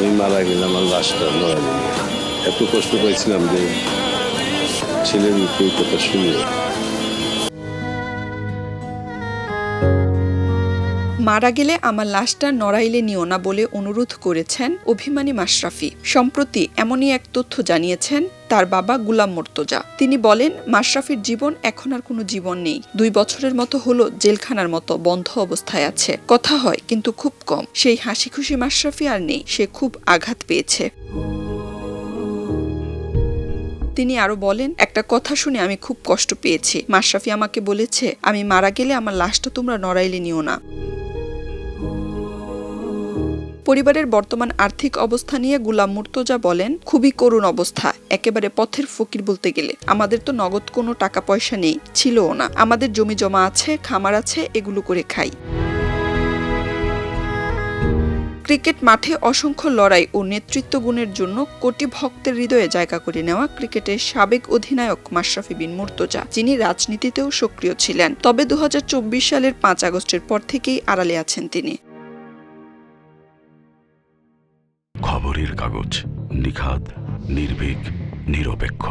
আমি মারা গেলে আমার লাশটা নড়াইলে নিও না। এত কষ্ট পাইছিলাম যে ছেলের মুখে এই কথা শুনে। মারা গেলে আমার লাশটা নড়াইলে নিও না বলে অনুরোধ করেছেন অভিমানী মাশরাফি। সম্প্রতি এমনই এক তথ্য জানিয়েছেন তার বাবা গুলাম মুর্তজা। তিনি বলেন, মাশরাফির জীবন এখন আর কোনো জীবন নেই। 2 বছরের মতো হলো জেলখানার মতো বন্ধ অবস্থায় আছে। কথা হয় কিন্তু খুব কম। সেই হাসি খুশি মাশরাফি আর নেই। সে খুব আঘাত পেয়েছে। তিনি আরো বলেন, একটা কথা শুনে আমি খুব কষ্ট পেয়েছি। মাশরাফি আমাকে বলেছে, আমি মারা গেলে আমার লাশটা তোমরা নড়াইলে নিও না। পরিবারের বর্তমান আর্থিক অবস্থা নিয়ে গুলাম মুর্তজা বলেন, খুবই করুণ অবস্থা, একেবারে পথের ফকির বলতে গেলে। আমাদের তো নগদ কোনো টাকা পয়সা নেই, ছিলও না। আমাদের জমি জমা আছে, খামার আছে, এগুলো করে খাই। ক্রিকেট মাঠে অসংখ্য লড়াই ও নেতৃত্ব গুণের জন্য কোটি ভক্তের হৃদয়ে জায়গা করে নেওয়া ক্রিকেটের সাবেক অধিনায়ক মাশরাফি বিন মুর্তজা, যিনি রাজনীতিতেও সক্রিয় ছিলেন। তবে 2024 সালের 5 আগস্টের পর থেকেই আড়ালে আছেন তিনি। খবরের কাগজ, নিখাদ, নির্ভীক, নিরপেক্ষ।